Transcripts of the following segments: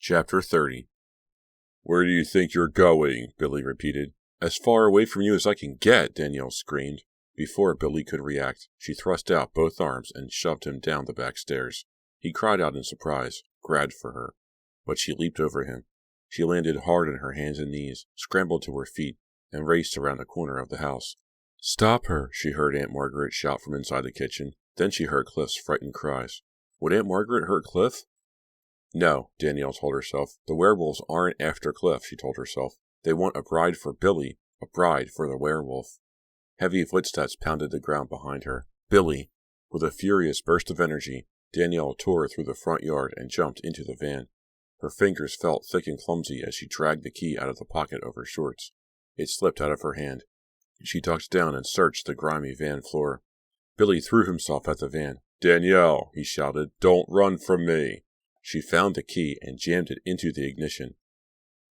Chapter 30. "Where do you think you're going?" Billy repeated. "As far away from you as I can get," Danielle screamed. Before Billy could react, she thrust out both arms and shoved him down the back stairs. He cried out in surprise, grabbed for her. But she leaped over him. She landed hard on her hands and knees, scrambled to her feet, and raced around the corner of the house. "Stop her!" she heard Aunt Margaret shout from inside the kitchen. Then she heard Cliff's frightened cries. Would Aunt Margaret hurt Cliff? No, Danielle told herself. The werewolves aren't after Cliff, she told herself. They want a bride for Billy, a bride for the werewolf. Heavy footsteps pounded the ground behind her. Billy! With a furious burst of energy, Danielle tore through the front yard and jumped into the van. Her fingers felt thick and clumsy as she dragged the key out of the pocket of her shorts. It slipped out of her hand. She ducked down and searched the grimy van floor. Billy threw himself at the van. "Danielle," he shouted, "don't run from me." She found the key and jammed it into the ignition.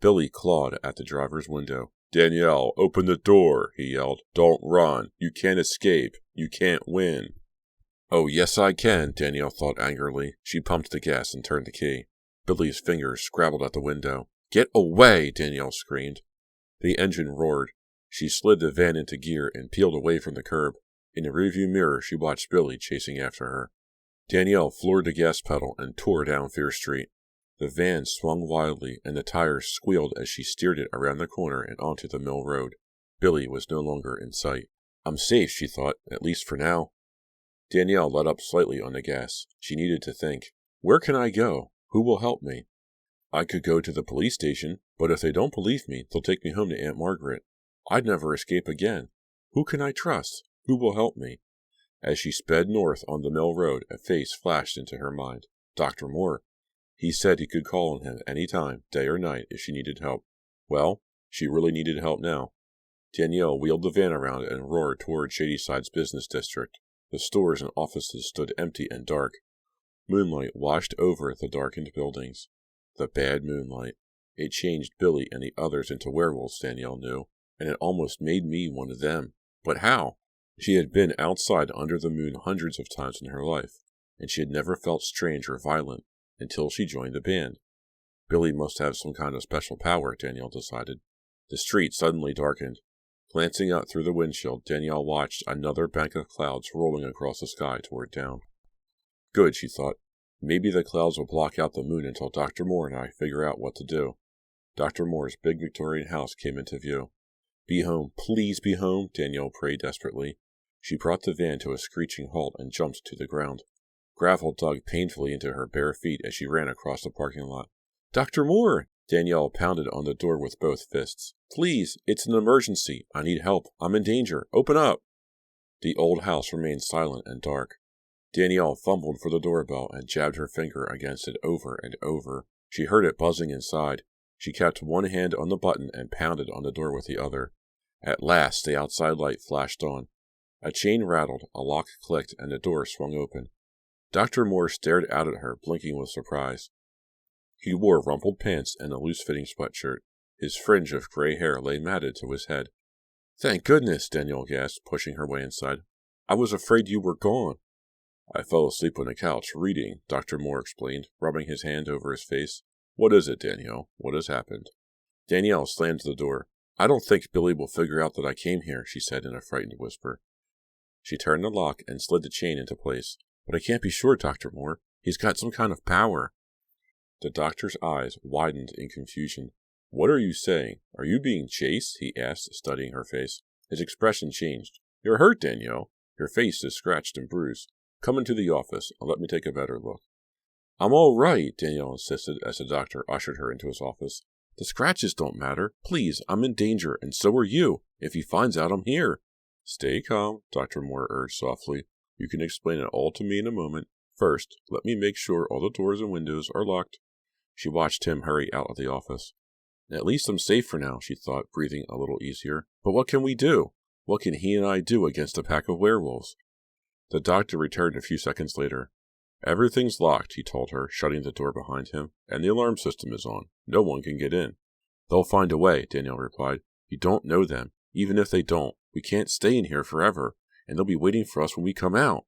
Billy clawed at the driver's window. "Danielle, open the door," he yelled. "Don't run. You can't escape. You can't win." "Oh, yes I can," Danielle thought angrily. She pumped the gas and turned the key. Billy's fingers scrabbled at the window. "Get away!" Danielle screamed. The engine roared. She slid the van into gear and peeled away from the curb. In the rearview mirror, she watched Billy chasing after her. Danielle floored the gas pedal and tore down Fear Street. The van swung wildly, and the tires squealed as she steered it around the corner and onto the mill road. Billy was no longer in sight. "I'm safe," she thought, "at least for now." Danielle let up slightly on the gas. She needed to think. "Where can I go? Who will help me? I could go to the police station, but if they don't believe me, they'll take me home to Aunt Margaret. I'd never escape again. Who can I trust? Who will help me?" As she sped north on the mill road, a face flashed into her mind. Dr. Moore. He said he could call on him any time, day or night, if she needed help. Well, she really needed help now. Danielle wheeled the van around and roared toward Shadyside's business district. The stores and offices stood empty and dark. Moonlight washed over the darkened buildings. The bad moonlight. It changed Billy and the others into werewolves, Danielle knew, and it almost made me one of them. But how? She had been outside under the moon hundreds of times in her life, and she had never felt strange or violent until she joined the band. Billy must have some kind of special power, Danielle decided. The street suddenly darkened. Glancing out through the windshield, Danielle watched another bank of clouds rolling across the sky toward town. Good, she thought. Maybe the clouds will block out the moon until Dr. Moore and I figure out what to do. Dr. Moore's big Victorian house came into view. "Be home, please be home," Danielle prayed desperately. She brought the van to a screeching halt and jumped to the ground. Gravel dug painfully into her bare feet as she ran across the parking lot. "Dr. Moore!" Danielle pounded on the door with both fists. "Please, it's an emergency. I need help. I'm in danger. Open up!" The old house remained silent and dark. Danielle fumbled for the doorbell and jabbed her finger against it over and over. She heard it buzzing inside. She kept one hand on the button and pounded on the door with the other. At last, the outside light flashed on. A chain rattled, a lock clicked, and the door swung open. Dr. Moore stared out at her, blinking with surprise. He wore rumpled pants and a loose-fitting sweatshirt. His fringe of gray hair lay matted to his head. "Thank goodness," Danielle gasped, pushing her way inside. "I was afraid you were gone." "I fell asleep on the couch, reading," Dr. Moore explained, rubbing his hand over his face. "What is it, Danielle? What has happened?" Danielle slammed the door. "I don't think Billy will figure out that I came here," she said in a frightened whisper. She turned the lock and slid the chain into place. "But I can't be sure, Dr. Moore. He's got some kind of power." The doctor's eyes widened in confusion. "What are you saying? Are you being chased?" he asked, studying her face. His expression changed. "You're hurt, Danielle. Your face is scratched and bruised. Come into the office and let me take a better look." "I'm all right," Danielle insisted as the doctor ushered her into his office. "The scratches don't matter. Please, I'm in danger, and so are you, if he finds out I'm here." "Stay calm," Dr. Moore urged softly. "You can explain it all to me in a moment. First, let me make sure all the doors and windows are locked." She watched him hurry out of the office. "At least I'm safe for now," she thought, breathing a little easier. "But what can we do? What can he and I do against a pack of werewolves?" The doctor returned a few seconds later. "Everything's locked," he told her, shutting the door behind him, "and the alarm system is on. No one can get in." "They'll find a way," Danielle replied. "You don't know them. Even if they don't, we can't stay in here forever, and they'll be waiting for us when we come out."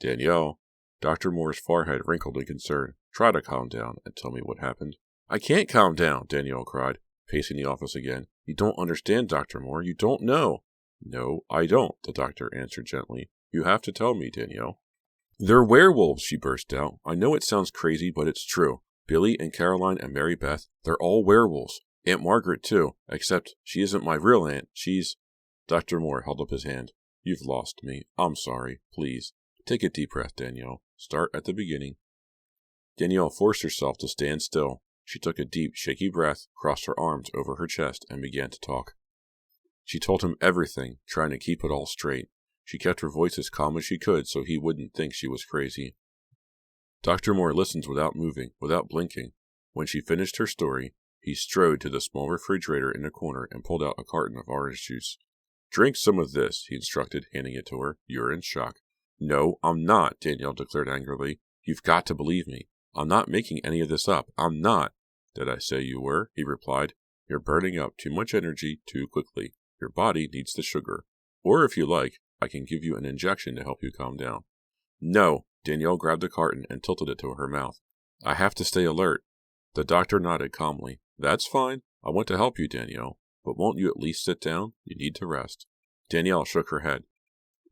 "Danielle." Dr. Moore's forehead wrinkled in concern. "Try to calm down and tell me what happened." I can't calm down, Danielle cried, pacing the office again. You don't understand, Dr. Moore. You don't know. No, I don't, the doctor answered gently. You have to tell me, Danielle. They're werewolves, she burst out. I know it sounds crazy, but it's true. Billy and Caroline and Mary Beth, they're all werewolves. Aunt Margaret, too, except she isn't my real aunt. She's... Dr. Moore held up his hand. You've lost me. I'm sorry. Please. Take a deep breath, Danielle. Start at the beginning. Danielle forced herself to stand still. She took a deep, shaky breath, crossed her arms over her chest, and began to talk. She told him everything, trying to keep it all straight. She kept her voice as calm as she could so he wouldn't think she was crazy. Dr. Moore listened without moving, without blinking. When she finished her story, he strode to the small refrigerator in the corner and pulled out a carton of orange juice. Drink some of this, he instructed, handing it to her. You're in shock. No, I'm not, Danielle declared angrily. You've got to believe me. I'm not making any of this up. I'm not. Did I say you were? He replied. You're burning up too much energy too quickly. Your body needs the sugar. Or if you like, I can give you an injection to help you calm down. No. Danielle grabbed the carton and tilted it to her mouth. I have to stay alert. The doctor nodded calmly. That's fine. I want to help you, Danielle. But won't you at least sit down? You need to rest. Danielle shook her head.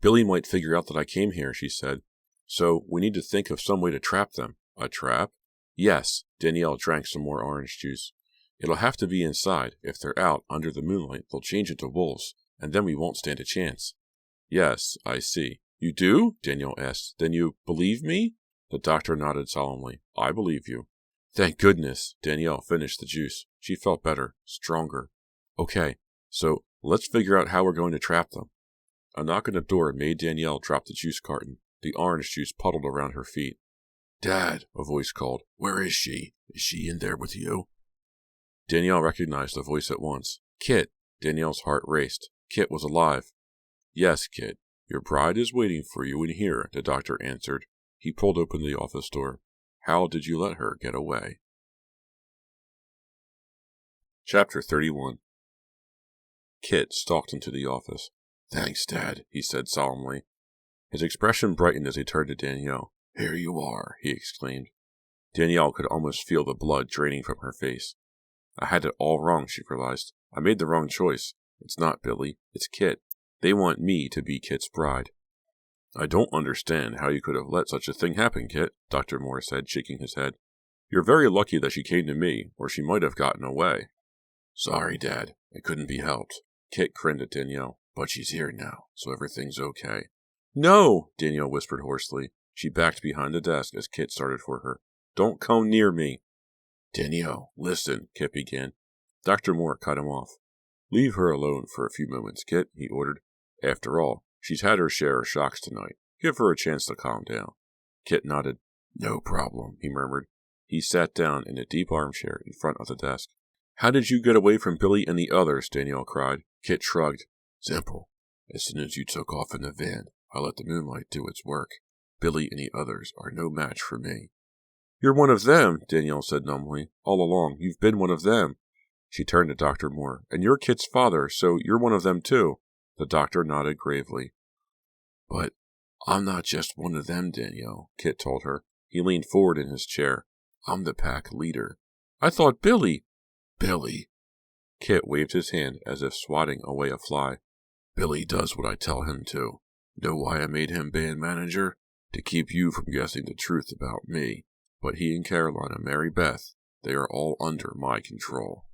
Billy might figure out that I came here, she said. So we need to think of some way to trap them. A trap? Yes. Danielle drank some more orange juice. It'll have to be inside. If they're out under the moonlight, they'll change into wolves, and then we won't stand a chance. Yes, I see. You do? Danielle asked. Then you believe me? The doctor nodded solemnly. I believe you. Thank goodness. Danielle finished the juice. She felt better, stronger. Okay, so let's figure out how we're going to trap them. A knock on the door made Danielle drop the juice carton. The orange juice puddled around her feet. Dad, a voice called. Where is she? Is she in there with you? Danielle recognized the voice at once. Kit. Danielle's heart raced. Kit was alive. Yes, Kit. Your bride is waiting for you in here, the doctor answered. He pulled open the office door. How did you let her get away? Chapter 31. Kit stalked into the office. Thanks, Dad, he said solemnly. His expression brightened as he turned to Danielle. Here you are, he exclaimed. Danielle could almost feel the blood draining from her face. I had it all wrong, she realized. I made the wrong choice. It's not Billy. It's Kit. They want me to be Kit's bride. I don't understand how you could have let such a thing happen, Kit, Dr. Moore said, shaking his head. You're very lucky that she came to me, or she might have gotten away. Sorry, Dad. It couldn't be helped. Kit grinned at Danielle. But she's here now, so everything's okay. No, Danielle whispered hoarsely. She backed behind the desk as Kit started for her. Don't come near me. Danielle, listen, Kit began. Dr. Moore cut him off. Leave her alone for a few moments, Kit, he ordered. After all, she's had her share of shocks tonight. Give her a chance to calm down. Kit nodded. No problem, he murmured. He sat down in a deep armchair in front of the desk. How did you get away from Billy and the others? Danielle cried. Kit shrugged. Simple. As soon as you took off in the van, I let the moonlight do its work. Billy and the others are no match for me. You're one of them, Danielle said numbly. All along, you've been one of them. She turned to Dr. Moore. And you're Kit's father, so you're one of them too. The doctor nodded gravely. But I'm not just one of them, Danielle, Kit told her. He leaned forward in his chair. I'm the pack leader. I thought Billy. Billy. Kit waved his hand as if swatting away a fly. Billy does what I tell him to. Know why I made him band manager? To keep you from guessing the truth about me. But he and Caroline and Mary Beth, they are all under my control.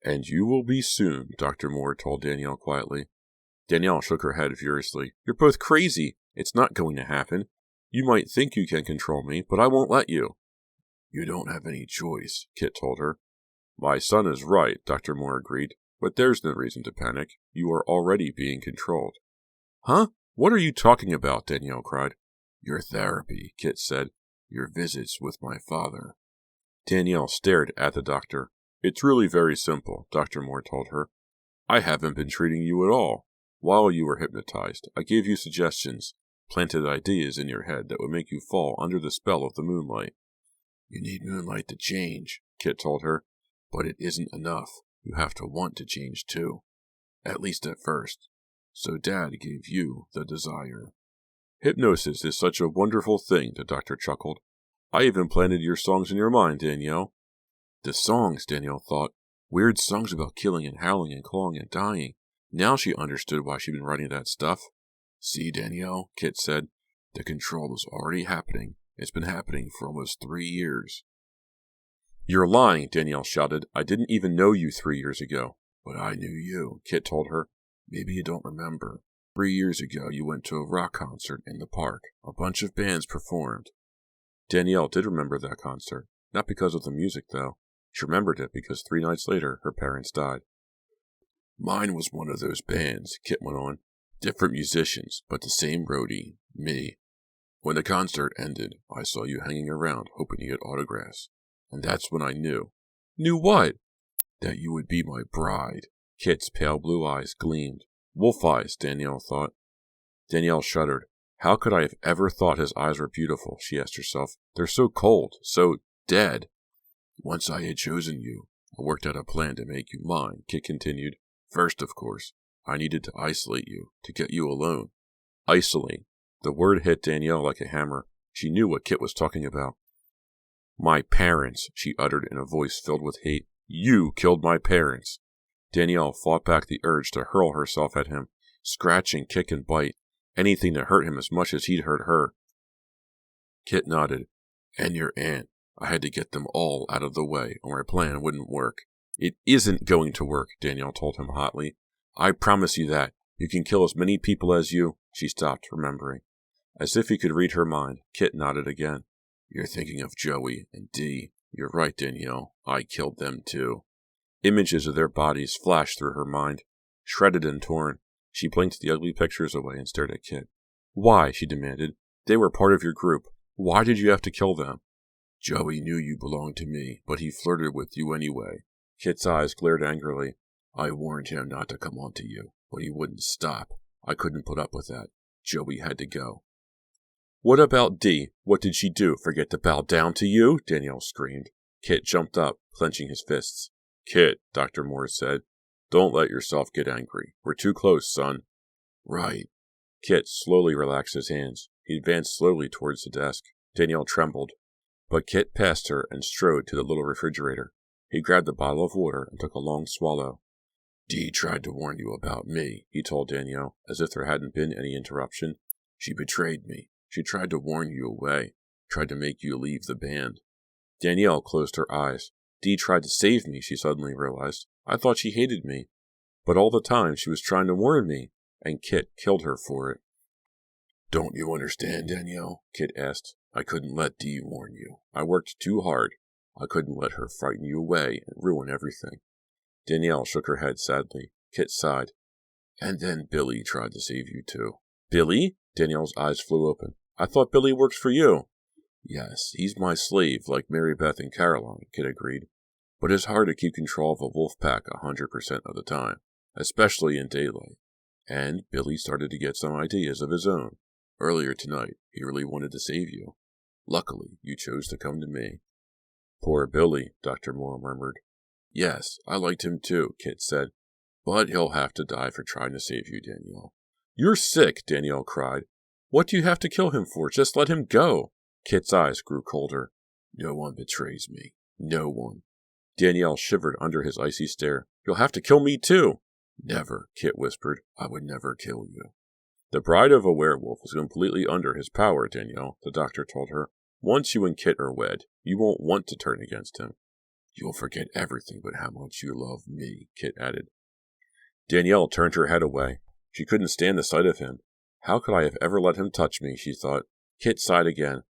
And you will be soon, Dr. Moore told Danielle quietly. Danielle shook her head furiously. You're both crazy. It's not going to happen. You might think you can control me, but I won't let you. You don't have any choice, Kit told her. My son is right, Dr. Moore agreed. But there's no reason to panic. You are already being controlled. Huh? What are you talking about? Danielle cried. Your therapy, Kit said. Your visits with my father. Danielle stared at the doctor. It's really very simple, Dr. Moore told her. I haven't been treating you at all. While you were hypnotized, I gave you suggestions, planted ideas in your head that would make you fall under the spell of the moonlight. You need moonlight to change, Kit told her. But it isn't enough. You have to want to change too. At least at first. So Dad gave you the desire. Hypnosis is such a wonderful thing, the doctor chuckled. I even planted your songs in your mind, Danielle. The songs, Danielle thought. Weird songs about killing and howling and clawing and dying. Now she understood why she'd been writing that stuff. See, Danielle, Kit said. The control was already happening. It's been happening for almost 3 years. You're lying, Danielle shouted. I didn't even know you 3 years ago. But I knew you, Kit told her. Maybe you don't remember. 3 years ago you went to a rock concert in the park. A bunch of bands performed. Danielle did remember that concert. Not because of the music, though. She remembered it because 3 nights later her parents died. Mine was one of those bands, Kit went on. Different musicians, but the same roadie, me. When the concert ended, I saw you hanging around hoping to get autographs. And that's when I knew. Knew what? That you would be my bride. Kit's pale blue eyes gleamed. Wolf eyes, Danielle thought. Danielle shuddered. How could I have ever thought his eyes were beautiful, she asked herself. They're so cold, so dead. Once I had chosen you, I worked out a plan to make you mine, Kit continued. First, of course, I needed to isolate you, to get you alone. Isolate. The word hit Danielle like a hammer. She knew what Kit was talking about. My parents, she uttered in a voice filled with hate. You killed my parents. Danielle fought back the urge to hurl herself at him, scratch and kick and bite, anything to hurt him as much as he'd hurt her. Kit nodded. And your aunt. I had to get them all out of the way, or my plan wouldn't work. It isn't going to work, Danielle told him hotly. I promise you that. You can kill as many people as you... She stopped, remembering. As if he could read her mind, Kit nodded again. You're thinking of Joey and Dee. You're right, Danielle. I killed them too. Images of their bodies flashed through her mind. Shredded and torn, she blinked the ugly pictures away and stared at Kit. Why? She demanded. They were part of your group. Why did you have to kill them? Joey knew you belonged to me, but he flirted with you anyway. Kit's eyes glared angrily. I warned him not to come on to you, but he wouldn't stop. I couldn't put up with that. Joey had to go. What about Dee? What did she do? Forget to bow down to you? Danielle screamed. Kit jumped up, clenching his fists. Kit, Dr. Morris said, don't let yourself get angry. We're too close, son. Right. Kit slowly relaxed his hands. He advanced slowly towards the desk. Danielle trembled. But Kit passed her and strode to the little refrigerator. He grabbed a bottle of water and took a long swallow. Dee tried to warn you about me, he told Danielle, as if there hadn't been any interruption. She betrayed me. She tried to warn you away, tried to make you leave the band. Danielle closed her eyes. Dee tried to save me, she suddenly realized. I thought she hated me. But all the time she was trying to warn me, and Kit killed her for it. Don't you understand, Danielle? Kit asked. I couldn't let Dee warn you. I worked too hard. I couldn't let her frighten you away and ruin everything. Danielle shook her head sadly. Kit sighed. And then Billy tried to save you too. Billy? Danielle's eyes flew open. I thought Billy works for you. Yes, he's my slave, like Mary Beth and Caroline, Kit agreed. But it's hard to keep control of a wolf pack 100% of the time, especially in daylight. And Billy started to get some ideas of his own. Earlier tonight, he really wanted to save you. Luckily, you chose to come to me. Poor Billy, Dr. Moore murmured. Yes, I liked him too, Kit said. But he'll have to die for trying to save you, Danielle. You're sick, Danielle cried. What do you have to kill him for? Just let him go. Kit's eyes grew colder. No one betrays me. No one. Danielle shivered under his icy stare. You'll have to kill me too. Never, Kit whispered. I would never kill you. The bride of a werewolf is completely under his power, Danielle, the doctor told her. Once you and Kit are wed, you won't want to turn against him. You'll forget everything but how much you love me, Kit added. Danielle turned her head away. She couldn't stand the sight of him. How could I have ever let him touch me, she thought. Kit sighed again.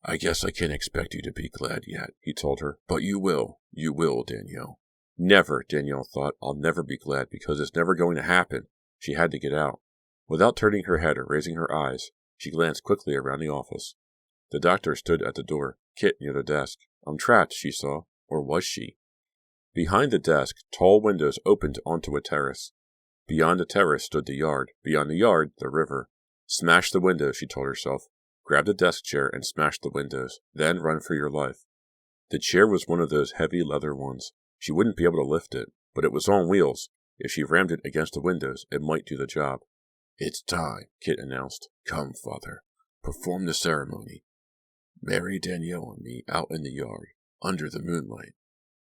I guess I can't expect you to be glad yet, he told her. But you will. You will, Danielle. Never, Danielle thought. I'll never be glad because it's never going to happen. She had to get out. Without turning her head or raising her eyes, she glanced quickly around the office. The doctor stood at the door, Kit near the desk. I'm trapped, she saw. Or was she? Behind the desk, tall windows opened onto a terrace. Beyond the terrace stood the yard. Beyond the yard, the river. Smash the windows, she told herself. Grab the desk chair and smash the windows. Then run for your life. The chair was one of those heavy leather ones. She wouldn't be able to lift it, but it was on wheels. If she rammed it against the windows, it might do the job. It's time, Kit announced. Come, Father. Perform the ceremony. Marry Danielle and me out in the yard, under the moonlight.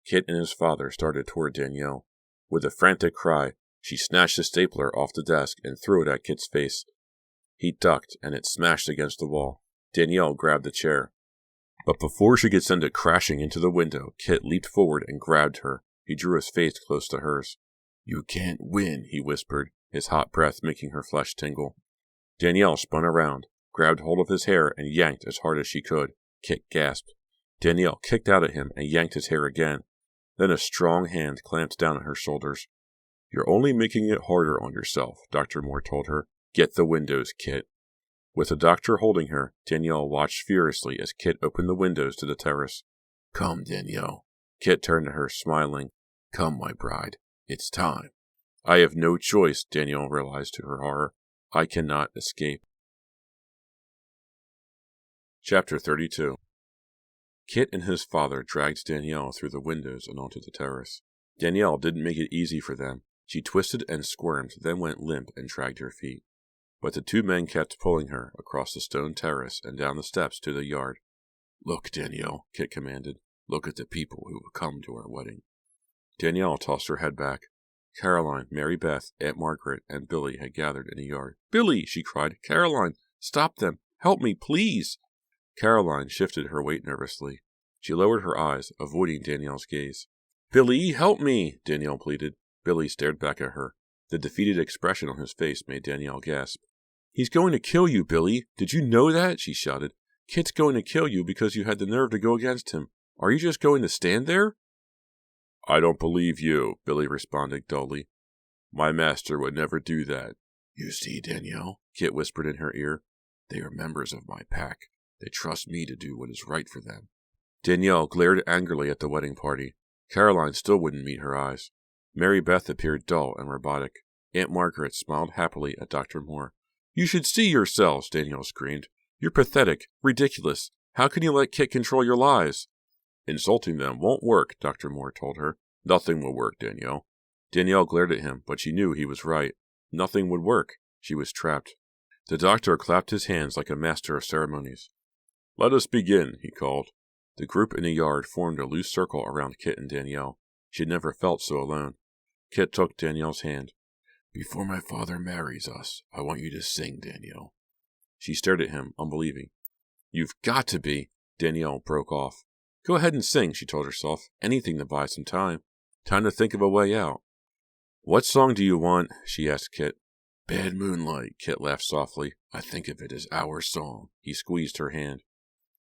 Kit and his father started toward Danielle. With a frantic cry, she snatched the stapler off the desk and threw it at Kit's face. He ducked, and it smashed against the wall. Danielle grabbed the chair. But before she could send it crashing into the window, Kit leaped forward and grabbed her. He drew his face close to hers. "You can't win," he whispered, his hot breath making her flesh tingle. Danielle spun around, grabbed hold of his hair, and yanked as hard as she could. Kit gasped. Danielle kicked out at him and yanked his hair again. Then a strong hand clamped down at her shoulders. "You're only making it harder on yourself," Dr. Moore told her. "Get the windows, Kit." With the doctor holding her, Danielle watched furiously as Kit opened the windows to the terrace. "Come, Danielle." Kit turned to her, smiling. "Come, my bride. It's time." "I have no choice," Danielle realized to her horror. "I cannot escape." Chapter 32. Kit and his father dragged Danielle through the windows and onto the terrace. Danielle didn't make it easy for them. She twisted and squirmed, then went limp and dragged her feet. But the two men kept pulling her across the stone terrace and down the steps to the yard. "Look, Danielle," Kit commanded. "Look at the people who will come to our wedding." Danielle tossed her head back. Caroline, Mary Beth, Aunt Margaret, and Billy had gathered in the yard. "Billy!" she cried. "Caroline! Stop them! Help me, please!" Caroline shifted her weight nervously. She lowered her eyes, avoiding Danielle's gaze. "Billy, help me!" Danielle pleaded. Billy stared back at her. The defeated expression on his face made Danielle gasp. "He's going to kill you, Billy. Did you know that?" she shouted. "Kit's going to kill you because you had the nerve to go against him. Are you just going to stand there?" "I don't believe you," Billy responded dully. "My master would never do that." "You see, Danielle," Kit whispered in her ear. "They are members of my pack. They trust me to do what is right for them." Danielle glared angrily at the wedding party. Caroline still wouldn't meet her eyes. Mary Beth appeared dull and robotic. Aunt Margaret smiled happily at Dr. Moore. "You should see yourselves," Danielle screamed. "You're pathetic, ridiculous. How can you let Kit control your lives?" "Insulting them won't work," Dr. Moore told her. "Nothing will work, Danielle." Danielle glared at him, but she knew he was right. Nothing would work. She was trapped. The doctor clapped his hands like a master of ceremonies. "Let us begin," he called. The group in the yard formed a loose circle around Kit and Danielle. She had never felt so alone. Kit took Danielle's hand. "Before my father marries us, I want you to sing, Danielle." She stared at him, unbelieving. "You've got to be!" Danielle broke off. "Go ahead and sing," she told herself. "Anything to buy some time. Time to think of a way out." "What song do you want?" she asked Kit. "Bad Moonlight," Kit laughed softly. "I think of it as our song." He squeezed her hand.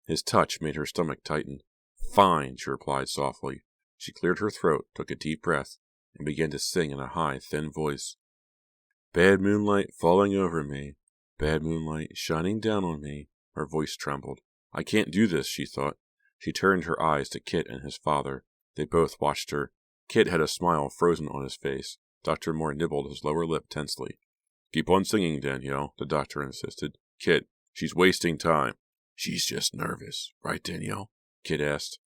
His touch made her stomach tighten. "Fine," she replied softly. She cleared her throat, took a deep breath, and began to sing in a high, thin voice. "Bad moonlight falling over me, bad moonlight shining down on me." Her voice trembled. "I can't do this," she thought. She turned her eyes to Kit and his father. They both watched her. Kit had a smile frozen on his face. Dr. Moore nibbled his lower lip tensely. "Keep on singing, Danielle," the doctor insisted. "Kit, she's wasting time." "She's just nervous, right, Danielle?" Kit asked.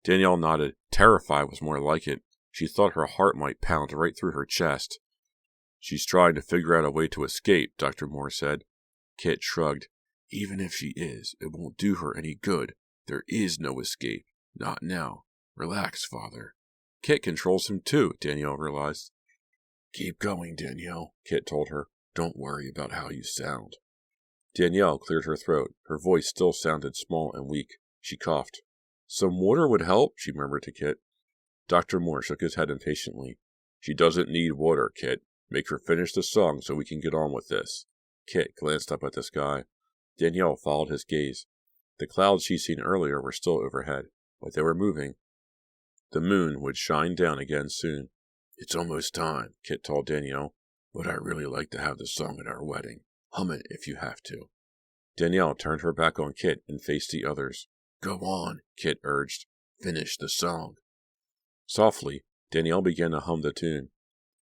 Danielle nodded. Terrified was more like it. She thought her heart might pound right through her chest. "She's trying to figure out a way to escape," Dr. Moore said. Kit shrugged. "Even if she is, it won't do her any good. There is no escape. Not now. Relax, father." "Kit controls him too," Danielle realized. "Keep going, Danielle," Kit told her. "Don't worry about how you sound." Danielle cleared her throat. Her voice still sounded small and weak. She coughed. "Some water would help," she murmured to Kit. Dr. Moore shook his head impatiently. "She doesn't need water, Kit. Make her finish the song so we can get on with this." Kit glanced up at the sky. Danielle followed his gaze. The clouds she'd seen earlier were still overhead, but they were moving. The moon would shine down again soon. "It's almost time," Kit told Danielle, "but I really like to have the song at our wedding. Hum it if you have to." Danielle turned her back on Kit and faced the others. "Go on," Kit urged. "Finish the song." Softly, Danielle began to hum the tune.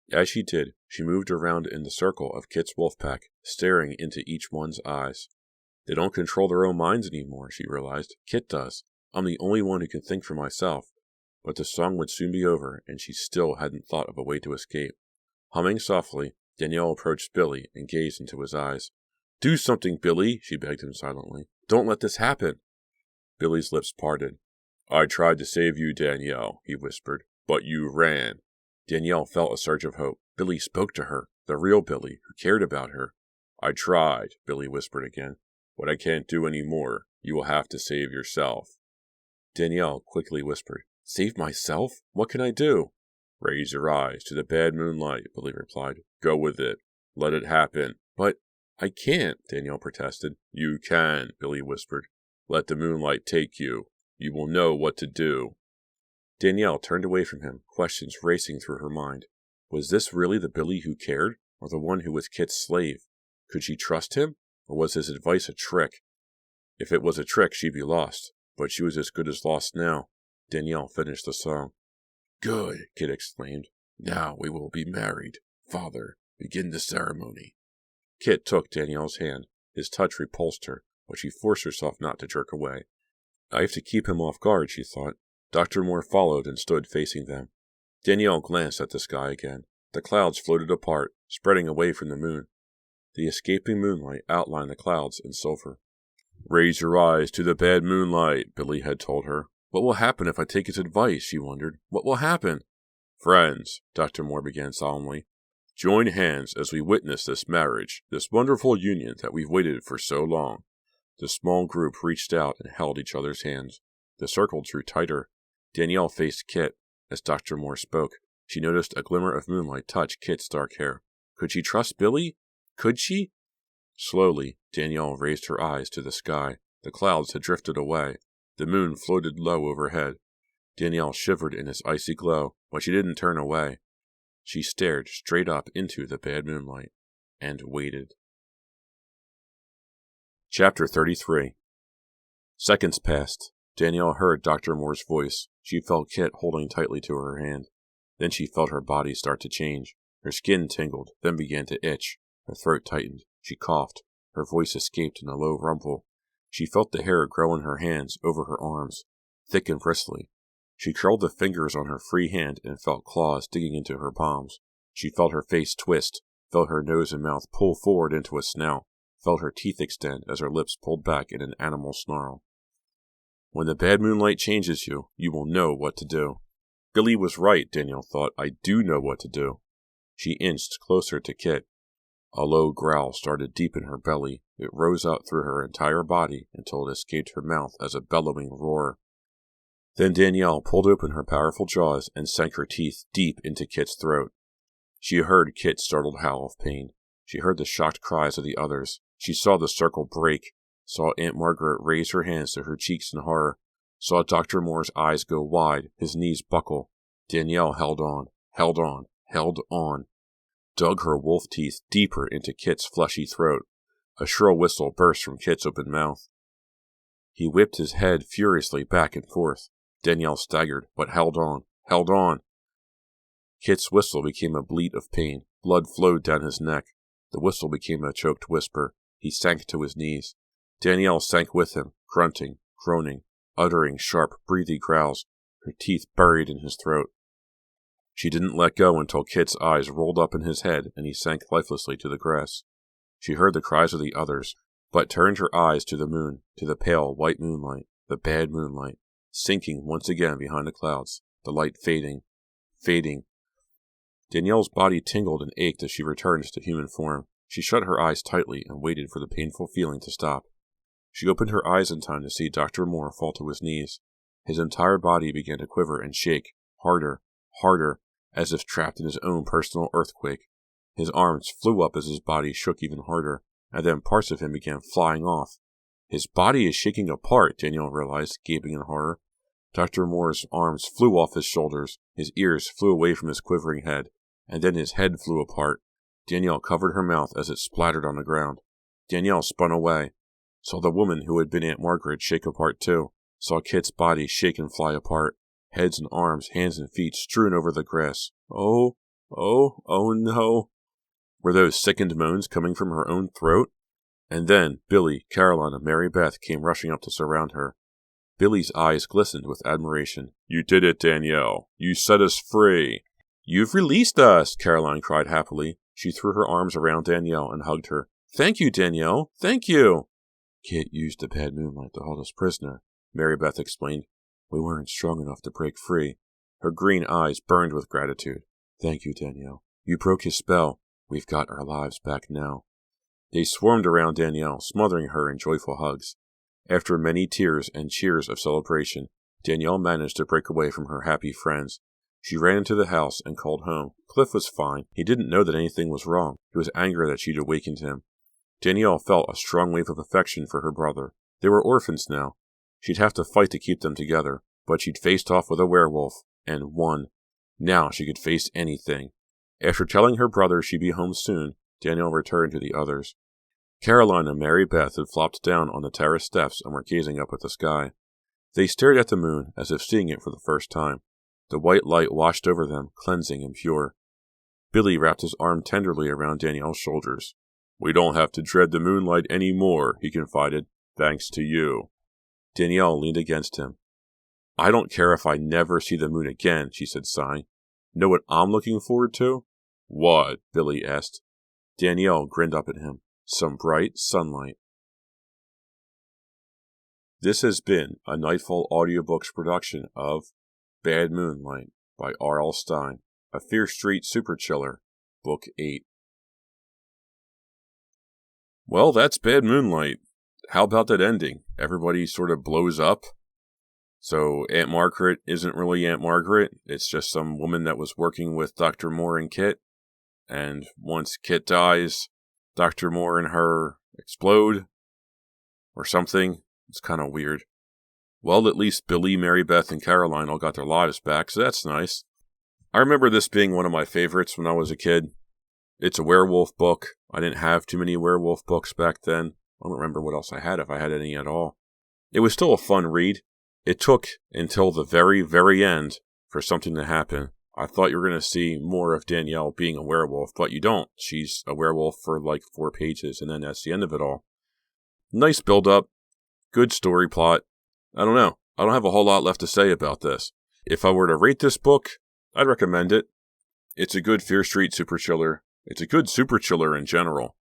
As she did, she moved around in the circle of Kit's wolf pack, staring into each one's eyes. They don't control their own minds anymore, she realized. Kit does. I'm the only one who can think for myself. But the song would soon be over, and she still hadn't thought of a way to escape. Humming softly, Danielle approached Billy and gazed into his eyes. "Do something, Billy," she begged him silently. "Don't let this happen." Billy's lips parted. I tried to save you, Danielle, he whispered, but you ran. Danielle felt a surge of hope. Billy spoke to her, the real Billy, who cared about her. I tried, Billy whispered again, but I can't do any more. You will have to save yourself. Danielle quickly whispered, Save myself? What can I do? Raise your eyes to the bad moonlight, Billy replied. Go with it. Let it happen. But I can't, Danielle protested. You can, Billy whispered. Let the moonlight take you. You will know what to do. Danielle turned away from him, questions racing through her mind. Was this really the Billy who cared, or the one who was Kit's slave? Could she trust him, or was his advice a trick? If it was a trick, she'd be lost, but she was as good as lost now. Danielle finished the song. Good, Kit exclaimed. Now we will be married. Father, begin the ceremony. Kit took Danielle's hand. His touch repulsed her, but she forced herself not to jerk away. I have to keep him off guard, she thought. Dr. Moore followed and stood facing them. Danielle glanced at the sky again. The clouds floated apart, spreading away from the moon. The escaping moonlight outlined the clouds in silver. Raise your eyes to the bad moonlight, Billy had told her. What will happen if I take his advice, she wondered. What will happen? Friends, Dr. Moore began solemnly, join hands as we witness this marriage, this wonderful union that we've waited for so long. The small group reached out and held each other's hands. The circle drew tighter. Danielle faced Kit. As Dr. Moore spoke, she noticed a glimmer of moonlight touch Kit's dark hair. Could she trust Billy? Could she? Slowly, Danielle raised her eyes to the sky. The clouds had drifted away. The moon floated low overhead. Danielle shivered in its icy glow, but she didn't turn away. She stared straight up into the bad moonlight, and waited. Chapter 33. Seconds passed. Danielle heard Dr. Moore's voice. She felt Kit holding tightly to her hand. Then she felt her body start to change. Her skin tingled, then began to itch. Her throat tightened. She coughed. Her voice escaped in a low rumble. She felt the hair grow in her hands, over her arms, thick and bristly. She curled the fingers on her free hand and felt claws digging into her palms. She felt her face twist, felt her nose and mouth pull forward into a snout, felt her teeth extend as her lips pulled back in an animal snarl. When the bad moonlight changes you, you will know what to do. Billy was right, Danielle thought. I do know what to do. She inched closer to Kit. A low growl started deep in her belly. It rose up through her entire body until it escaped her mouth as a bellowing roar. Then Danielle pulled open her powerful jaws and sank her teeth deep into Kit's throat. She heard Kit's startled howl of pain. She heard the shocked cries of the others. She saw the circle break, saw Aunt Margaret raise her hands to her cheeks in horror, saw Dr. Moore's eyes go wide, his knees buckle. Danielle held on, held on, held on, dug her wolf teeth deeper into Kit's fleshy throat. A shrill whistle burst from Kit's open mouth. He whipped his head furiously back and forth. Danielle staggered, but held on, held on. Kit's whistle became a bleat of pain. Blood flowed down his neck. The whistle became a choked whisper. He sank to his knees. Danielle sank with him, grunting, groaning, uttering sharp, breathy growls, her teeth buried in his throat. She didn't let go until Kit's eyes rolled up in his head and he sank lifelessly to the grass. She heard the cries of the others, but turned her eyes to the moon, to the pale white moonlight, the bad moonlight, sinking once again behind the clouds, the light fading, fading. Danielle's body tingled and ached as she returned to human form. She shut her eyes tightly and waited for the painful feeling to stop. She opened her eyes in time to see Dr. Moore fall to his knees. His entire body began to quiver and shake, harder, harder, as if trapped in his own personal earthquake. His arms flew up as his body shook even harder, and then parts of him began flying off. His body is shaking apart, Danielle realized, gaping in horror. Dr. Moore's arms flew off his shoulders, his ears flew away from his quivering head, and then his head flew apart. Danielle covered her mouth as it splattered on the ground. Danielle spun away, saw the woman who had been Aunt Margaret shake apart too, saw Kit's body shake and fly apart, heads and arms, hands and feet strewn over the grass. Oh no. Were those sickened moans coming from her own throat? And then Billy, Caroline, and Mary Beth came rushing up to surround her. Billy's eyes glistened with admiration. You did it, Danielle. You set us free. You've released us, Caroline cried happily. She threw her arms around Danielle and hugged her. Thank you, Danielle. Thank you. Kit used the bad moonlight to hold us prisoner, Mary Beth explained. We weren't strong enough to break free. Her green eyes burned with gratitude. Thank you, Danielle. You broke his spell. We've got our lives back now. They swarmed around Danielle, smothering her in joyful hugs. After many tears and cheers of celebration, Danielle managed to break away from her happy friends. She ran into the house and called home. Cliff was fine. He didn't know that anything was wrong. He was angry that she'd awakened him. Danielle felt a strong wave of affection for her brother. They were orphans now. She'd have to fight to keep them together, but she'd faced off with a werewolf, and won. Now she could face anything. After telling her brother she'd be home soon, Danielle returned to the others. Caroline and Mary Beth had flopped down on the terrace steps and were gazing up at the sky. They stared at the moon as if seeing it for the first time. The white light washed over them, cleansing and pure. Billy wrapped his arm tenderly around Danielle's shoulders. We don't have to dread the moonlight any more, he confided, thanks to you. Danielle leaned against him. I don't care if I never see the moon again, she said, sighing. Know what I'm looking forward to? What? Billy asked. Danielle grinned up at him. Some bright sunlight. This has been a Nightfall Audiobooks production of Bad Moonlight by R.L. Stine, a Fear Street Super Chiller, Book 8. Well, that's Bad Moonlight. How about that ending? Everybody sort of blows up. So Aunt Margaret isn't really Aunt Margaret. It's just some woman that was working with Dr. Moore and Kit. And once Kit dies, Dr. Moore and her explode. Or something. It's kind of weird. Well, at least Billy, Mary Beth, and Caroline all got their lives back, so that's nice. I remember this being one of my favorites when I was a kid. It's a werewolf book. I didn't have too many werewolf books back then. I don't remember what else I had, if I had any at all. It was still a fun read. It took until the very, very end for something to happen. I thought you were going to see more of Danielle being a werewolf, but you don't. She's a werewolf for like 4 pages, and then that's the end of it all. Nice build-up. Good story plot. I don't know. I don't have a whole lot left to say about this. If I were to rate this book, I'd recommend it. It's a good Fear Street Super Chiller. It's a good Super Chiller in general.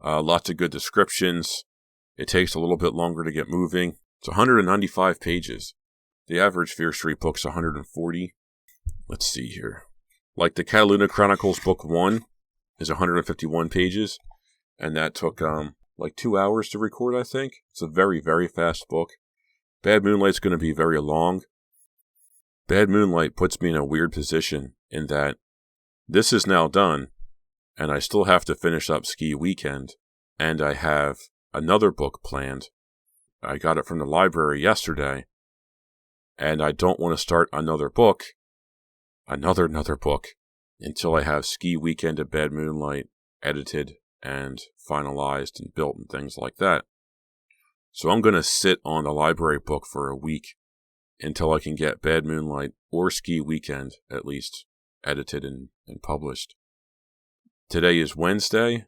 Lots of good descriptions. It takes a little bit longer to get moving. It's 195 pages. The average Fear Street book's 140. Let's see here. Like the Cataluna Chronicles Book 1 is 151 pages. And that took like 2 hours to record, I think. It's a very, very fast book. Bad Moonlight's going to be very long. Bad Moonlight puts me in a weird position in that this is now done, and I still have to finish up Ski Weekend, and I have another book planned. I got it from the library yesterday, and I don't want to start another book, another book, until I have Ski Weekend of Bad Moonlight edited and finalized and built and things like that. So I'm going to sit on the library book for a week until I can get Bad Moonlight or Ski Weekend, at least, edited and published. Today is Wednesday.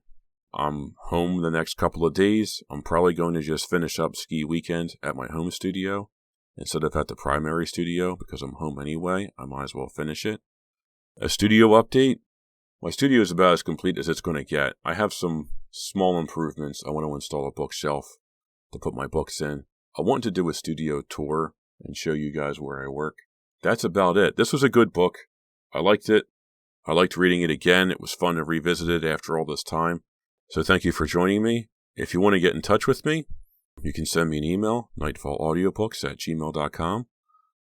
I'm home the next couple of days. I'm probably going to just finish up Ski Weekend at my home studio instead of at the primary studio because I'm home anyway. I might as well finish it. A studio update. My studio is about as complete as it's going to get. I have some small improvements. I want to install a bookshelf to put my books in. I want to do a studio tour and show you guys where I work. That's about it. This was a good book. I liked it. I liked reading it again. It was fun to revisit it after all this time. So thank you for joining me. If you want to get in touch with me, you can send me an email, nightfallaudiobooks@gmail.com,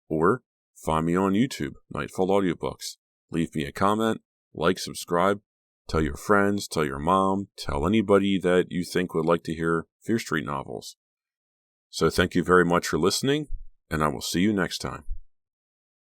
or find me on YouTube, Nightfall Audiobooks. Leave me a comment, like, subscribe, tell your friends, tell your mom, tell anybody that you think would like to hear Fear Street novels. So thank you very much for listening, and I will see you next time.